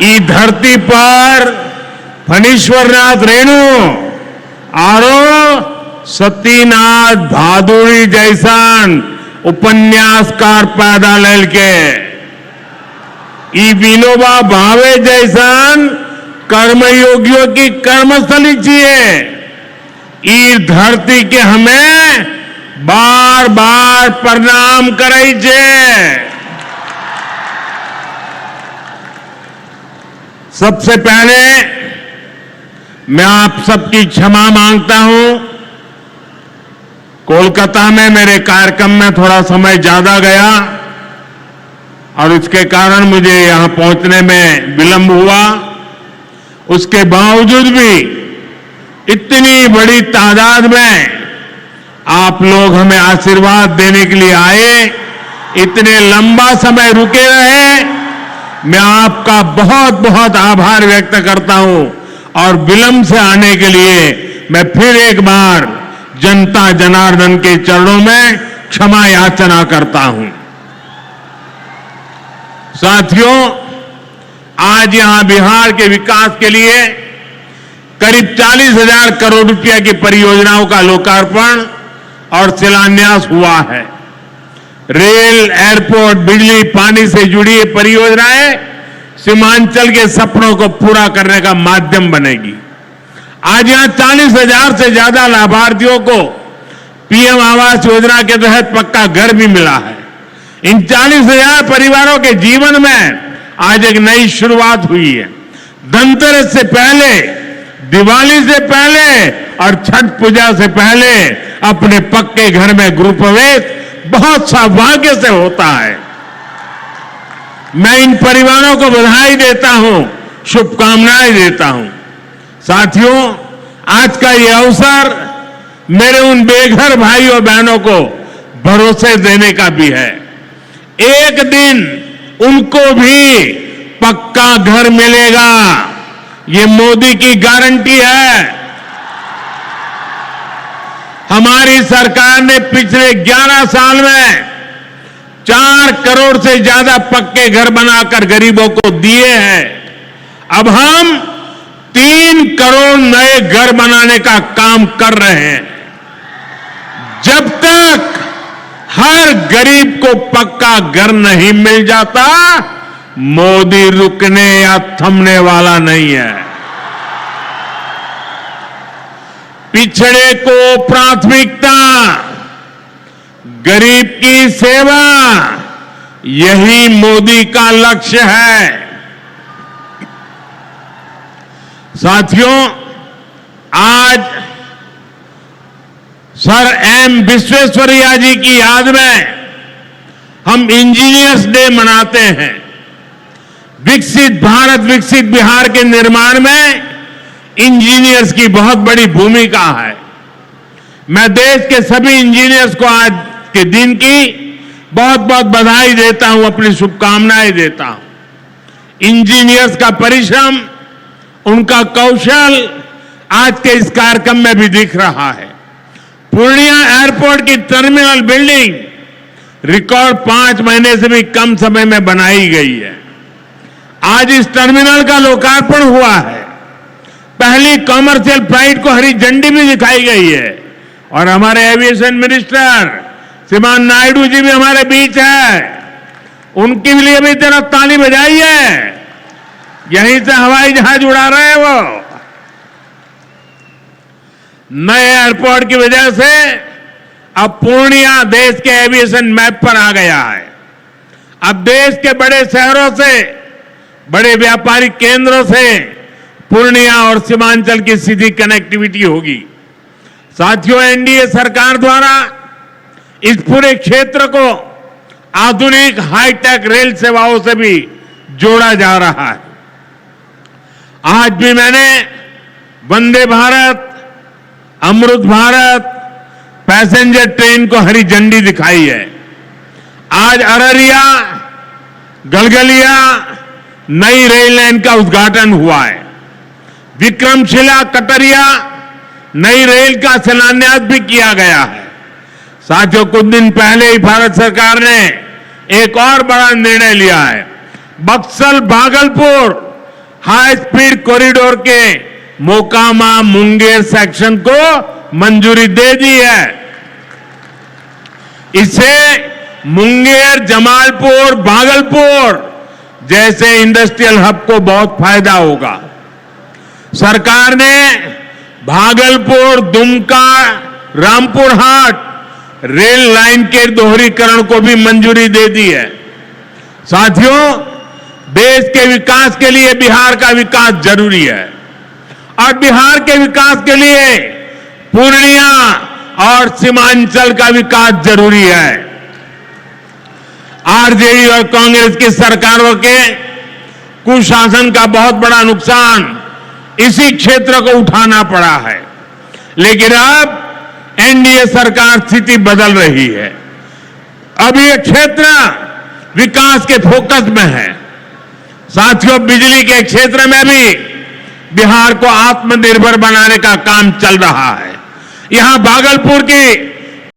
ई धरती पर फणीश्वरनाथ रेणु और सतीनाथ भादुड़ी जैसान उपन्यासकार पैदा लेल के ई विनोबा भावे जैसान कर्मयोगियों की कर्मस्थली चाहिए। ई धरती के हमें बार बार प्रणाम करे छे। सबसे पहले मैं आप सबकी क्षमा मांगता हूं। कोलकाता में मेरे कार्यक्रम में थोड़ा समय ज्यादा गया और इसके कारण मुझे यहां पहुंचने में विलंब हुआ। उसके बावजूद भी इतनी बड़ी तादाद में आप लोग हमें आशीर्वाद देने के लिए आए, इतने लंबा समय रुके रहे, मैं आपका बहुत बहुत आभार व्यक्त करता हूं। और विलंब से आने के लिए मैं फिर एक बार जनता जनार्दन के चरणों में क्षमा याचना करता हूं। साथियों, आज यहां बिहार के विकास के लिए करीब 40,000 करोड़ रुपया की परियोजनाओं का लोकार्पण और शिलान्यास हुआ है। रेल, एयरपोर्ट, बिजली, पानी से जुड़ी ये परियोजनाएं सीमांचल के सपनों को पूरा करने का माध्यम बनेगी। आज यहां 40,000 से ज्यादा लाभार्थियों को पीएम आवास योजना के तहत पक्का घर भी मिला है। इन 40,000 परिवारों के जीवन में आज एक नई शुरुआत हुई है। धनतेरस से पहले, दिवाली से पहले और छठ पूजा से पहले अपने पक्के घर में गृह प्रवेश बहुत सौभाग्य से होता है। मैं इन परिवारों को बधाई देता हूं, शुभकामनाएं देता हूं। साथियों, आज का ये अवसर मेरे उन बेघर भाइयों बहनों को भरोसे देने का भी है। एक दिन उनको भी पक्का घर मिलेगा, ये मोदी की गारंटी है। हमारी सरकार ने पिछले 11 साल में 4 करोड़ से ज्यादा पक्के घर बनाकर गरीबों को दिए हैं। अब हम 3 करोड़ नए घर बनाने का काम कर रहे हैं। जब तक हर गरीब को पक्का घर नहीं मिल जाता, मोदी रुकने या थमने वाला नहीं है। पिछड़े को प्राथमिकता, गरीब की सेवा, यही मोदी का लक्ष्य है। साथियों, आज सर एम विश्वेश्वरैया जी की याद में हम इंजीनियर्स डे मनाते हैं। विकसित भारत, विकसित बिहार के निर्माण में इंजीनियर्स की बहुत बड़ी भूमिका है। मैं देश के सभी इंजीनियर्स को आज के दिन की बहुत बहुत बधाई देता हूं, अपनी शुभकामनाएं देता हूं। इंजीनियर्स का परिश्रम, उनका कौशल आज के इस कार्यक्रम में भी दिख रहा है। पूर्णिया एयरपोर्ट की टर्मिनल बिल्डिंग रिकॉर्ड 5 महीने से भी कम समय में बनाई गई है। आज इस टर्मिनल का लोकार्पण हुआ है। पहली कॉमर्शियल फ्लाइट को हरी झंडी भी दिखाई गई है और हमारे एविएशन मिनिस्टर श्रीमान नायडू जी भी हमारे बीच है। उनके लिए भी जरा ताली बजाइए। यहीं से हवाई जहाज उड़ा रहे हैं वो। नए एयरपोर्ट की वजह से अब पूर्णिया देश के एविएशन मैप पर आ गया है। अब देश के बड़े शहरों से, बड़े व्यापारिक केंद्रों से पूर्णिया और सीमांचल की सीधी कनेक्टिविटी होगी। साथियों, एनडीए सरकार द्वारा इस पूरे क्षेत्र को आधुनिक हाईटेक रेल सेवाओं से भी जोड़ा जा रहा है। आज भी मैंने वंदे भारत, अमृत भारत पैसेंजर ट्रेन को हरी झंडी दिखाई है। आज अररिया, गलगलिया नई रेल लाइन का उद्घाटन हुआ है। विक्रमशिला, कटरिया नई रेल का शिलान्यास भी किया गया है। साथियों, कुछ दिन पहले ही भारत सरकार ने एक और बड़ा निर्णय लिया है। Buxar Bhagalpur high speed corridor के मोकामा मुंगेर सेक्शन को मंजूरी दे दी है। इससे मुंगेर, जमालपुर, भागलपुर जैसे इंडस्ट्रियल हब को बहुत फायदा होगा। सरकार ने भागलपुर, दुमका, रामपुर हाट रेल लाइन के दोहरीकरण को भी मंजूरी दे दी है। साथियों, देश के विकास के लिए बिहार का विकास जरूरी है और बिहार के विकास के लिए पूर्णिया और सीमांचल का विकास जरूरी है। आरजेडी और कांग्रेस की सरकारों के कुशासन का बहुत बड़ा नुकसान इसी क्षेत्र को उठाना पड़ा है, लेकिन अब एनडीए सरकार स्थिति बदल रही है। अब ये क्षेत्र विकास के फोकस में है। साथियों, बिजली के क्षेत्र में भी बिहार को आत्मनिर्भर बनाने का काम चल रहा है। यहां भागलपुर की